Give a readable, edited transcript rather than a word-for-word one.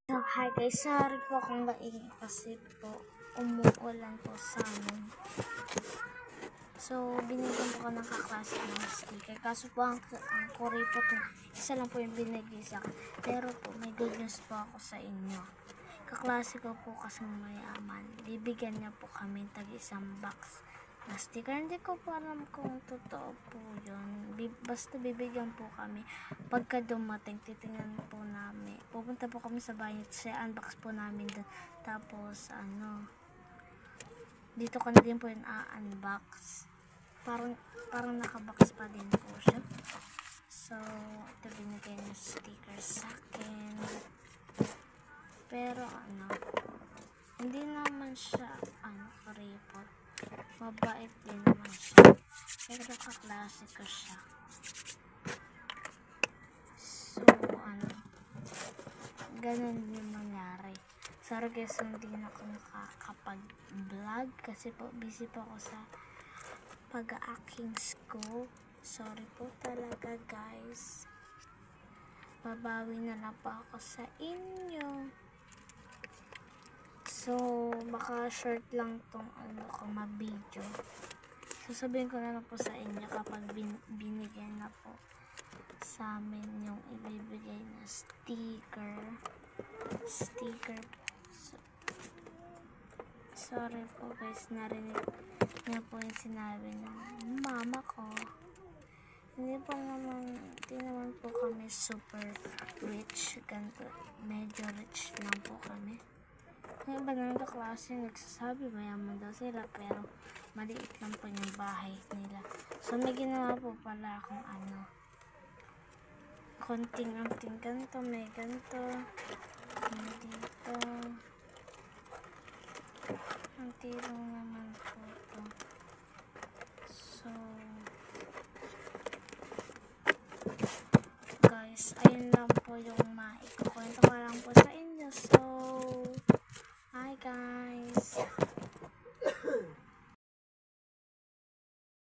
So, hi guys, sorry po kung maingay kasi po umuulan po sa amin. So, binigyan po ko ng kaklase ng sticker. Kaso po ang kuri po ito, isa lang po yung binigay sa akin. Pero po, may good news po ako sa inyo. Kaklase ko po kasi mayaman. Bibigyan niya po kami tag isang box na sticker. Hindi ko po alam kung totoo po yun. Basta bibigyan po kami. Pagka dumating, titingnan po namin. Pupunta po kami sa bahay. Unbox po namin dun. Tapos, dito ko na din po yung unbox. Parang nakabox pa din po siya. So, ito binigay niya sticker sa akin. Pero, hindi naman siya, kuripot. Mabait din naman siya. Pero kaklase ko siya. So, ganun yung mangyari. Sorry guys, hindi na ako nakakapag-vlog kasi po busy po ako sa pag-aaking school. Sorry po talaga guys. Babawi na lang po ako sa inyo. So, baka short lang tong ma-video. Sasabihin ko na lang po sa inyo kapag binigay na po sa amin yung ibibigay na sticker. Sorry po guys, narinig niya po yung sinabi ng mama ko. Hindi naman po kami super rich. Ganito, medyo rich lang po kami. Yung iba naman kaklase nagsasabi mayaman daw sila pero maliit lang po yung bahay nila. So may ginawa po pala akong konting ganito, may ganito, may dito. Ang tirong naman po ito. So guys, ayun lang po yung maikukwento ko lang po sa inyo. So hi guys.